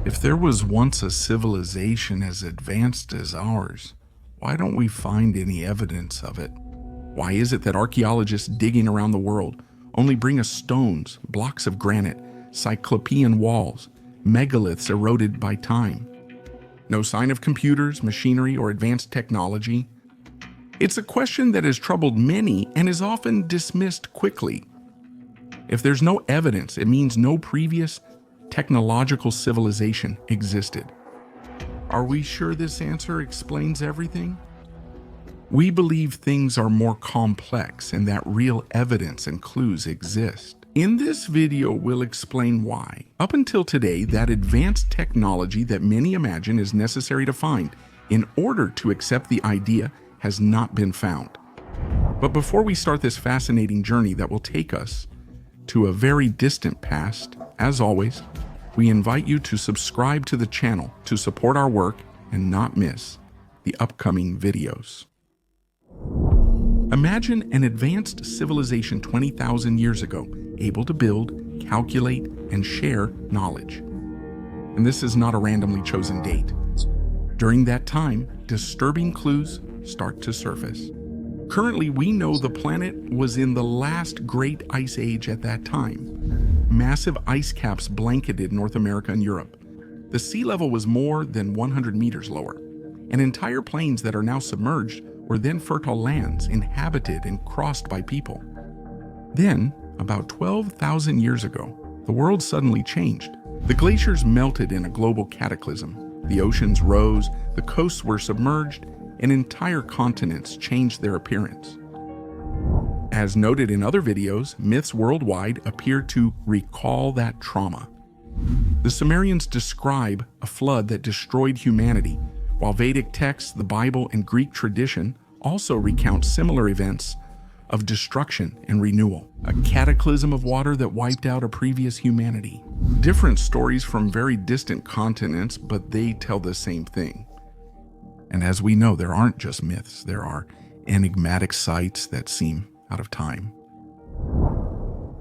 If there was once a civilization as advanced as ours, why don't we find any evidence of it? Why is it that archaeologists digging around the world only bring us stones, blocks of granite, cyclopean walls, megaliths eroded by time? No sign of computers, machinery, or advanced technology? It's a question that has troubled many and is often dismissed quickly. If there's no evidence, it means no previous technological civilization existed. Are we sure this answer explains everything? We believe things are more complex and that real evidence and clues exist. In this video, we'll explain why, up until today, that advanced technology that many imagine is necessary to find in order to accept the idea has not been found. But before we start this fascinating journey that will take us to a very distant past, as always, we invite you to subscribe to the channel to support our work and not miss the upcoming videos. Imagine an advanced civilization 20,000 years ago, able to build, calculate, and share knowledge. And this is not a randomly chosen date. During that time, disturbing clues start to surface. Currently, we know the planet was in the last great ice age at that time. Massive ice caps blanketed North America and Europe. The sea level was more than 100 meters lower, and entire plains that are now submerged were then fertile lands inhabited and crossed by people. Then, about 12,000 years ago, the world suddenly changed. The glaciers melted in a global cataclysm. The oceans rose, the coasts were submerged, and entire continents changed their appearance. As noted in other videos, myths worldwide appear to recall that trauma. The Sumerians describe a flood that destroyed humanity, while Vedic texts, the Bible, and Greek tradition also recount similar events of destruction and renewal. A cataclysm of water that wiped out a previous humanity. Different stories from very distant continents, but they tell the same thing. And as we know, there aren't just myths, there are enigmatic sites that seem out of time.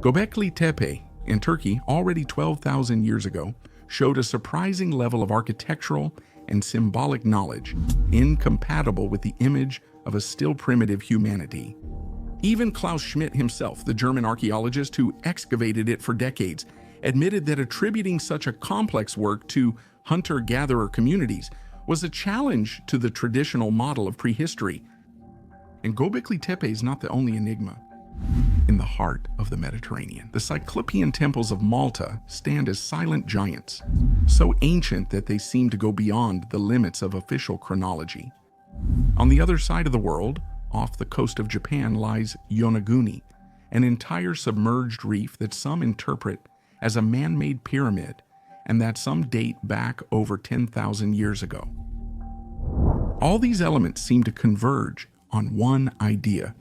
Göbekli Tepe in Turkey, already 12,000 years ago, showed a surprising level of architectural and symbolic knowledge, incompatible with the image of a still primitive humanity. Even Klaus Schmidt himself, the German archaeologist who excavated it for decades, admitted that attributing such a complex work to hunter-gatherer communities was a challenge to the traditional model of prehistory. And Göbekli Tepe is not the only enigma. In the heart of the Mediterranean, the Cyclopean temples of Malta stand as silent giants, so ancient that they seem to go beyond the limits of official chronology. On the other side of the world, off the coast of Japan, lies Yonaguni, an entire submerged reef that some interpret as a man-made pyramid and that some date back over 10,000 years ago. All these elements seem to converge on one idea.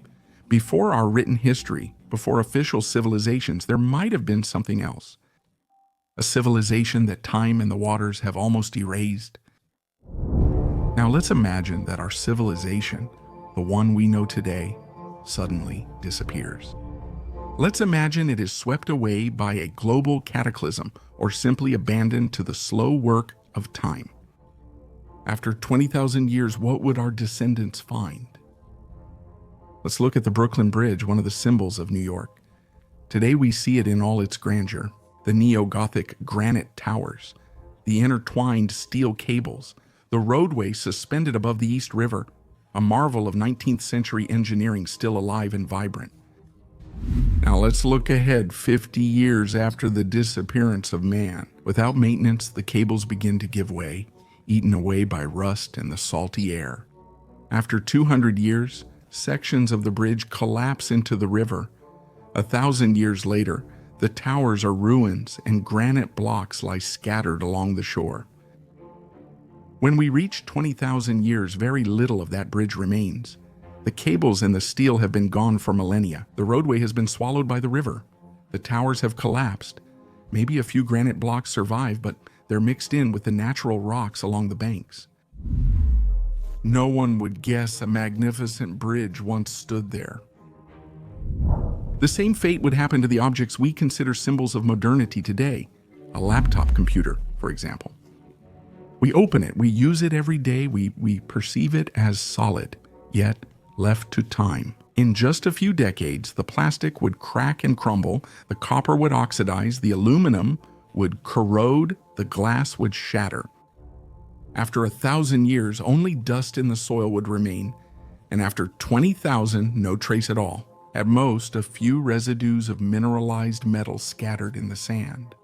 Before our written history, before official civilizations, there might have been something else. A civilization that time and the waters have almost erased. Now let's imagine that our civilization, the one we know today, suddenly disappears. Let's imagine it is swept away by a global cataclysm or simply abandoned to the slow work of time. After 20,000 years, what would our descendants find? Let's look at the Brooklyn Bridge, one of the symbols of New York. Today we see it in all its grandeur, the neo-Gothic granite towers, the intertwined steel cables, the roadway suspended above the East River, a marvel of 19th century engineering still alive and vibrant. Now let's look ahead 50 years after the disappearance of man. Without maintenance, the cables begin to give way, eaten away by rust and the salty air. After 200 years, sections of the bridge collapse into the river. 1,000 years later, the towers are ruins and granite blocks lie scattered along the shore. When we reach 20,000 years, very little of that bridge remains. The cables and the steel have been gone for millennia. The roadway has been swallowed by the river. The towers have collapsed. Maybe a few granite blocks survive, but they're mixed in with the natural rocks along the banks. No one would guess a magnificent bridge once stood there. The same fate would happen to the objects we consider symbols of modernity today, a laptop computer, for example. We open it, we use it every day, we perceive it as solid, yet left to time. In just a few decades, the plastic would crack and crumble, the copper would oxidize, the aluminum would corrode, the glass would shatter. After 1,000 years, only dust in the soil would remain, and after 20,000, no trace at all. At most, a few residues of mineralized metal scattered in the sand.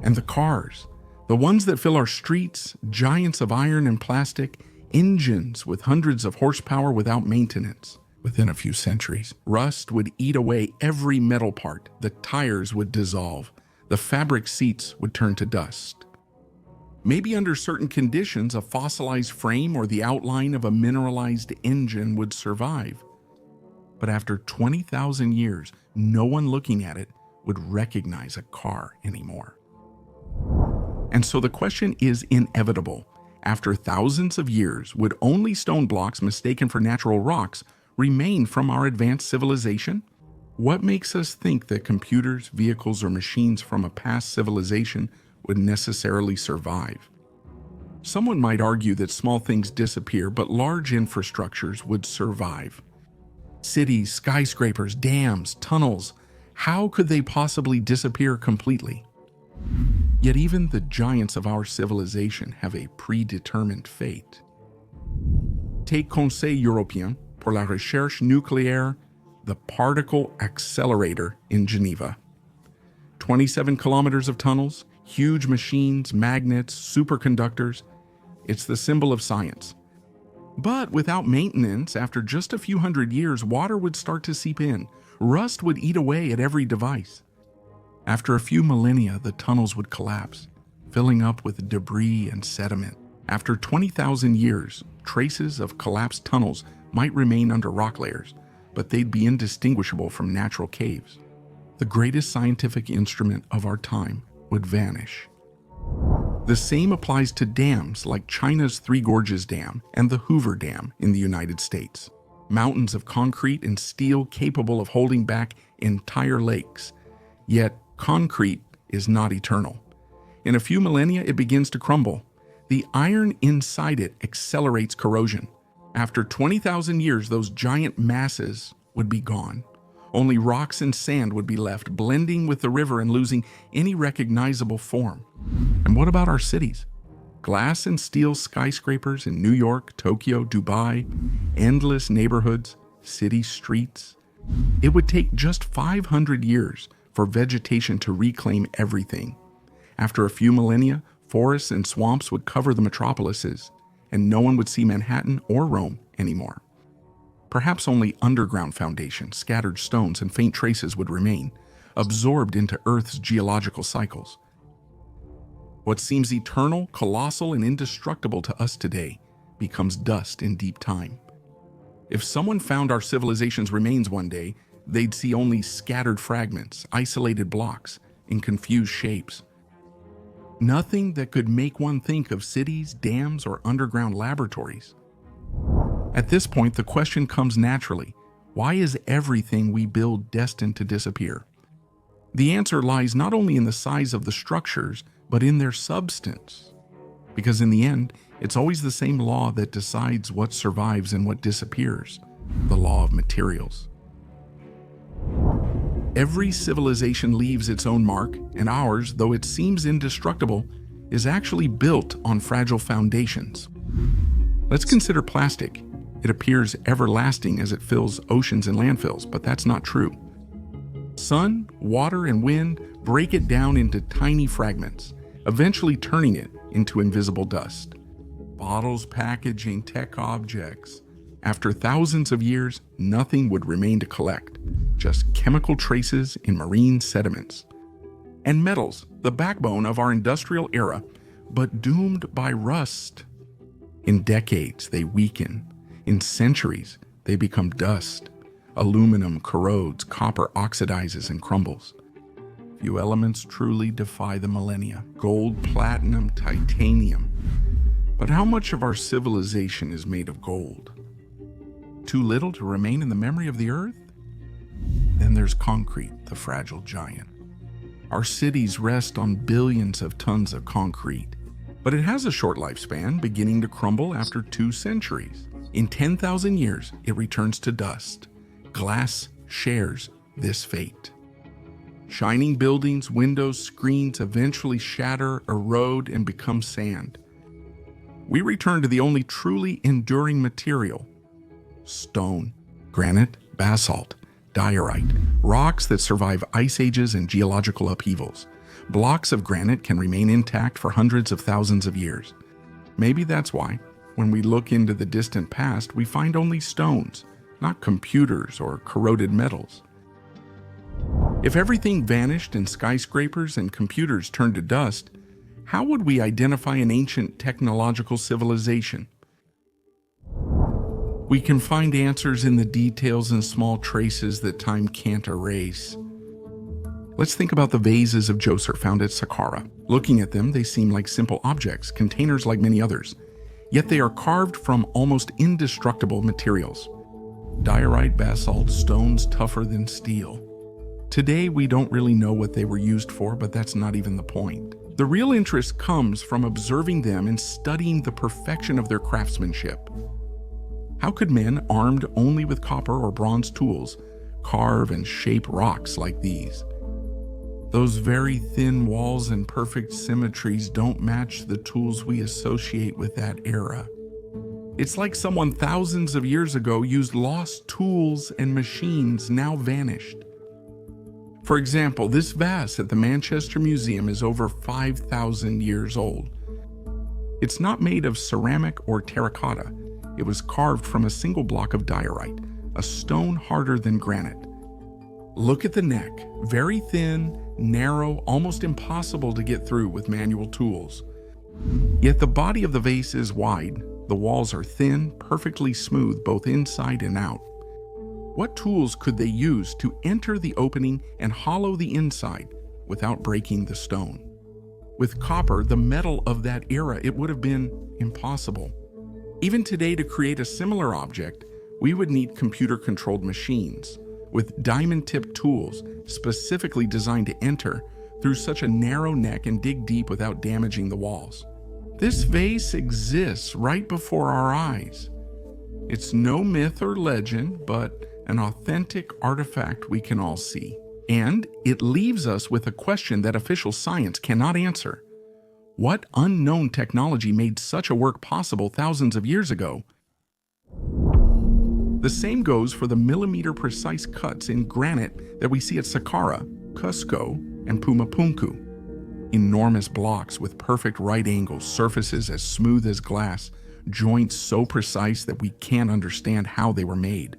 And the cars, the ones that fill our streets, giants of iron and plastic, engines with hundreds of horsepower without maintenance. Within a few centuries, rust would eat away every metal part. The tires would dissolve. The fabric seats would turn to dust. Maybe under certain conditions, a fossilized frame or the outline of a mineralized engine would survive. But after 20,000 years, no one looking at it would recognize a car anymore. And so the question is inevitable. After thousands of years, would only stone blocks mistaken for natural rocks remain from our advanced civilization? What makes us think that computers, vehicles, or machines from a past civilization would necessarily survive? Someone might argue that small things disappear, but large infrastructures would survive. Cities, skyscrapers, dams, tunnels, how could they possibly disappear completely? Yet even the giants of our civilization have a predetermined fate. Take Conseil Européen pour la Recherche Nucléaire, the particle accelerator in Geneva. 27 kilometers of tunnels, huge machines, magnets, superconductors. It's the symbol of science. But without maintenance, after just a few hundred years, water would start to seep in. Rust would eat away at every device. After a few millennia, the tunnels would collapse, filling up with debris and sediment. After 20,000 years, traces of collapsed tunnels might remain under rock layers, but they'd be indistinguishable from natural caves. The greatest scientific instrument of our time would vanish. The same applies to dams like China's Three Gorges Dam and the Hoover Dam in the United States. Mountains of concrete and steel capable of holding back entire lakes. Yet, concrete is not eternal. In a few millennia, it begins to crumble. The iron inside it accelerates corrosion. After 20,000 years, those giant masses would be gone. Only rocks and sand would be left, blending with the river and losing any recognizable form. And what about our cities? Glass and steel skyscrapers in New York, Tokyo, Dubai, endless neighborhoods, city streets. It would take just 500 years for vegetation to reclaim everything. After a few millennia, forests and swamps would cover the metropolises, and no one would see Manhattan or Rome anymore. Perhaps only underground foundations, scattered stones, and faint traces would remain, absorbed into Earth's geological cycles. What seems eternal, colossal, and indestructible to us today becomes dust in deep time. If someone found our civilization's remains one day, they'd see only scattered fragments, isolated blocks, in confused shapes. Nothing that could make one think of cities, dams, or underground laboratories. At this point, the question comes naturally: why is everything we build destined to disappear? The answer lies not only in the size of the structures, but in their substance. Because in the end, it's always the same law that decides what survives and what disappears: the law of materials. Every civilization leaves its own mark, and ours, though it seems indestructible, is actually built on fragile foundations. Let's consider plastic. It appears everlasting as it fills oceans and landfills, but that's not true. Sun, water, and wind break it down into tiny fragments, eventually turning it into invisible dust. Bottles, packaging, tech objects. After thousands of years, nothing would remain to collect, just chemical traces in marine sediments. And metals, the backbone of our industrial era, but doomed by rust. In decades, they weaken. In centuries, they become dust. Aluminum corrodes, copper oxidizes and crumbles. Few elements truly defy the millennia: gold, platinum, titanium. But how much of our civilization is made of gold? Too little to remain in the memory of the earth? Then there's concrete, the fragile giant. Our cities rest on billions of tons of concrete, But it has a short lifespan, beginning to crumble after 2 centuries. In 10,000 years, it returns to dust. Glass shares this fate. Shining buildings, windows, screens eventually shatter, erode, and become sand. We return to the only truly enduring material: stone, granite, basalt, diorite, rocks that survive ice ages and geological upheavals. Blocks of granite can remain intact for hundreds of thousands of years. Maybe that's why, when we look into the distant past, we find only stones, not computers or corroded metals. If everything vanished and skyscrapers and computers turned to dust, how would we identify an ancient technological civilization? We can find answers in the details and small traces that time can't erase. Let's think about the vases of Djoser found at Saqqara. Looking at them, they seem like simple objects, containers like many others. Yet they are carved from almost indestructible materials. Diorite, basalt, stones tougher than steel. Today, we don't really know what they were used for, but that's not even the point. The real interest comes from observing them and studying the perfection of their craftsmanship. How could men, armed only with copper or bronze tools, carve and shape rocks like these? Those very thin walls and perfect symmetries don't match the tools we associate with that era. It's like someone thousands of years ago used lost tools and machines now vanished. For example, this vase at the Manchester Museum is over 5,000 years old. It's not made of ceramic or terracotta. It was carved from a single block of diorite, a stone harder than granite. Look at the neck, very thin, narrow, almost impossible to get through with manual tools. Yet the body of the vase is wide. The walls are thin, perfectly smooth both inside and out. What tools could they use to enter the opening and hollow the inside without breaking the stone? With copper, the metal of that era, it would have been impossible. Even today, to create a similar object, we would need computer-controlled machines with diamond-tipped tools specifically designed to enter through such a narrow neck and dig deep without damaging the walls. This vase exists right before our eyes. It's no myth or legend, but an authentic artifact we can all see. And it leaves us with a question that official science cannot answer. What unknown technology made such a work possible thousands of years ago? The same goes for the millimeter-precise cuts in granite that we see at Saqqara, Cusco, and Pumapunku. Enormous blocks with perfect right angles, surfaces as smooth as glass, joints so precise that we can't understand how they were made.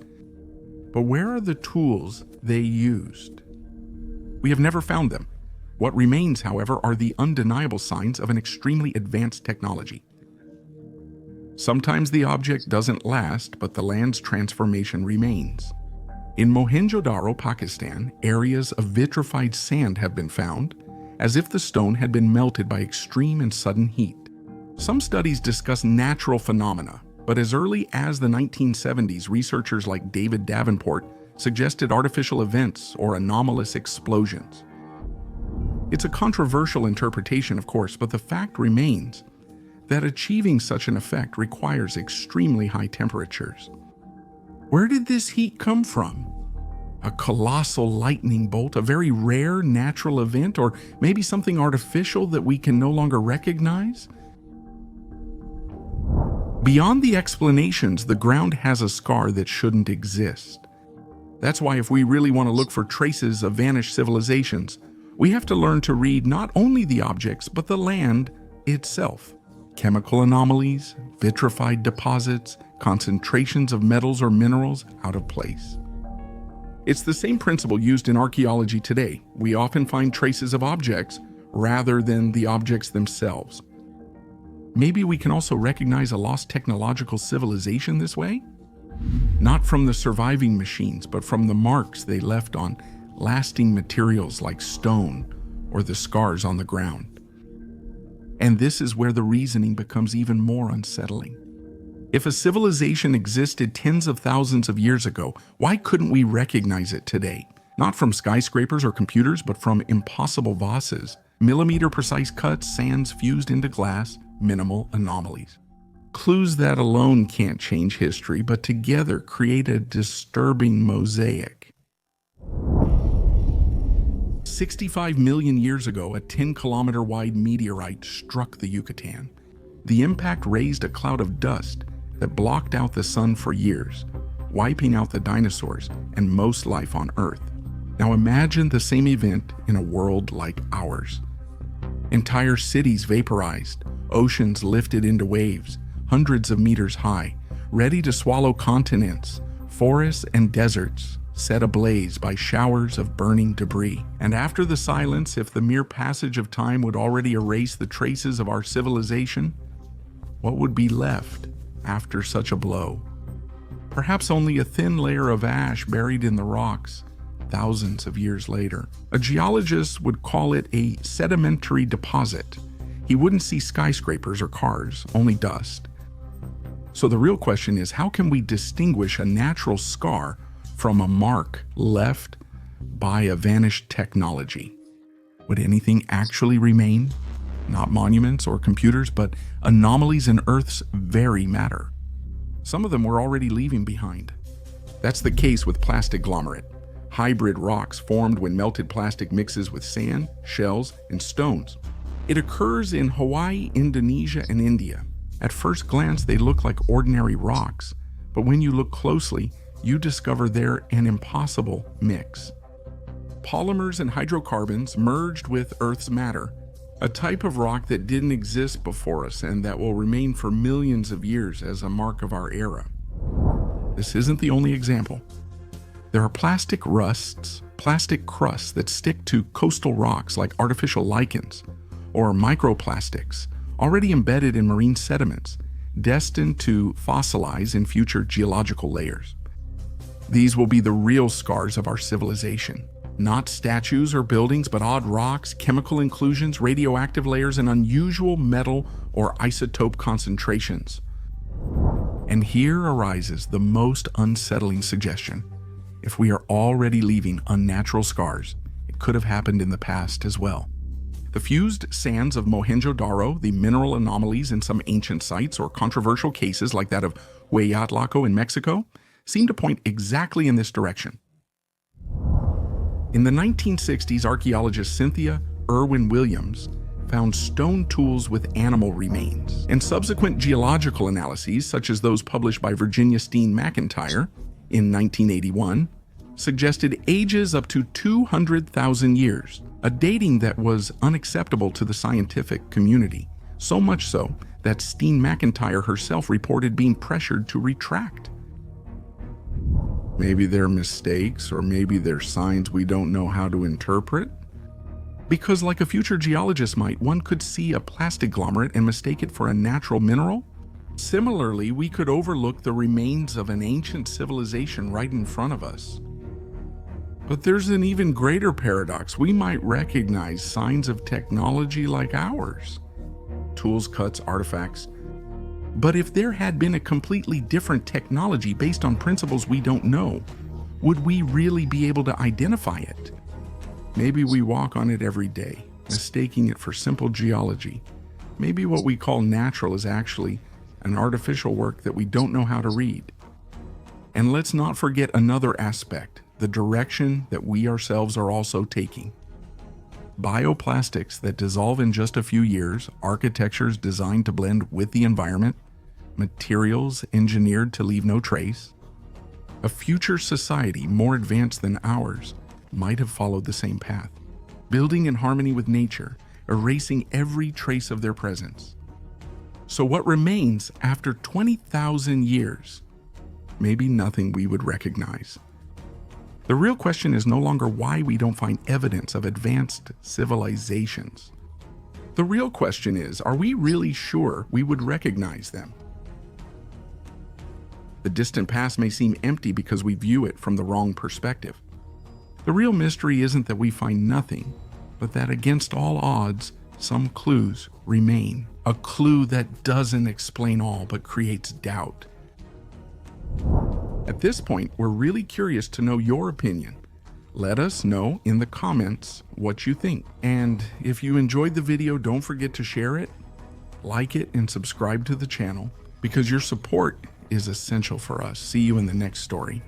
But where are the tools they used? We have never found them. What remains, however, are the undeniable signs of an extremely advanced technology. Sometimes the object doesn't last, but the land's transformation remains. In Mohenjo-Daro, Pakistan, areas of vitrified sand have been found, as if the stone had been melted by extreme and sudden heat. Some studies discuss natural phenomena, but as early as the 1970s, researchers like David Davenport suggested artificial events or anomalous explosions. It's a controversial interpretation, of course, but the fact remains that achieving such an effect requires extremely high temperatures. Where did this heat come from? A colossal lightning bolt, a very rare natural event, or maybe something artificial that we can no longer recognize? Beyond the explanations, the ground has a scar that shouldn't exist. That's why if we really want to look for traces of vanished civilizations, we have to learn to read not only the objects, but the land itself. Chemical anomalies, vitrified deposits, concentrations of metals or minerals out of place. It's the same principle used in archaeology today. We often find traces of objects rather than the objects themselves. Maybe we can also recognize a lost technological civilization this way? Not from the surviving machines, but from the marks they left on lasting materials like stone or the scars on the ground. And this is where the reasoning becomes even more unsettling. If a civilization existed tens of thousands of years ago, why couldn't we recognize it today? Not from skyscrapers or computers, but from impossible vases, millimeter-precise cuts, sands fused into glass, minimal anomalies. Clues that alone can't change history, but together create a disturbing mosaic. 65 million years ago, a 10-kilometer-wide meteorite struck the Yucatan. The impact raised a cloud of dust that blocked out the sun for years, wiping out the dinosaurs and most life on Earth. Now imagine the same event in a world like ours. Entire cities vaporized, oceans lifted into waves, hundreds of meters high, ready to swallow continents, forests and deserts set ablaze by showers of burning debris. And after the silence, if the mere passage of time would already erase the traces of our civilization, what would be left after such a blow? Perhaps only a thin layer of ash buried in the rocks thousands of years later. A geologist would call it a sedimentary deposit. He wouldn't see skyscrapers or cars, only dust. So the real question is, how can we distinguish a natural scar from a mark left by a vanished technology? Would anything actually remain? Not monuments or computers, but anomalies in Earth's very matter. Some of them we're already leaving behind. That's the case with plastiglomerate, hybrid rocks formed when melted plastic mixes with sand, shells, and stones. It occurs in Hawaii, Indonesia, and India. At first glance, they look like ordinary rocks, but when you look closely, you discover they're an impossible mix. Polymers and hydrocarbons merged with Earth's matter, a type of rock that didn't exist before us and that will remain for millions of years as a mark of our era. This isn't the only example. There are plastic rusts, plastic crusts that stick to coastal rocks like artificial lichens, or microplastics already embedded in marine sediments, destined to fossilize in future geological layers. These will be the real scars of our civilization. Not statues or buildings, but odd rocks, chemical inclusions, radioactive layers, and unusual metal or isotope concentrations. And here arises the most unsettling suggestion. If we are already leaving unnatural scars, it could have happened in the past as well. The fused sands of Mohenjo-Daro, the mineral anomalies in some ancient sites, or controversial cases like that of Hueyatlaco in Mexico, seem to point exactly in this direction. In the 1960s, archaeologist Cynthia Irwin Williams found stone tools with animal remains, and subsequent geological analyses, such as those published by Virginia Steen McIntyre in 1981, suggested ages up to 200,000 years, a dating that was unacceptable to the scientific community, so much so that Steen McIntyre herself reported being pressured to retract. Maybe they're mistakes, or maybe they're signs we don't know how to interpret. Because like a future geologist might, one could see a plastiglomerate and mistake it for a natural mineral. Similarly, we could overlook the remains of an ancient civilization right in front of us. But there's an even greater paradox. We might recognize signs of technology like ours. Tools, cuts, artifacts. But if there had been a completely different technology based on principles we don't know, would we really be able to identify it? Maybe we walk on it every day, mistaking it for simple geology. Maybe what we call natural is actually an artificial work that we don't know how to read. And let's not forget another aspect, the direction that we ourselves are also taking. Bioplastics that dissolve in just a few years, architectures designed to blend with the environment, materials engineered to leave no trace. A future society more advanced than ours might have followed the same path, building in harmony with nature, erasing every trace of their presence. So what remains after 20,000 years? Maybe nothing we would recognize. The real question is no longer why we don't find evidence of advanced civilizations. The real question is, are we really sure we would recognize them? The distant past may seem empty because we view it from the wrong perspective. The real mystery isn't that we find nothing, but that against all odds, some clues remain. A clue that doesn't explain all, but creates doubt. At this point, we're really curious to know your opinion. Let us know in the comments what you think. And if you enjoyed the video, don't forget to share it. like it, and subscribe to the channel because your support is essential for us. See you in the next story.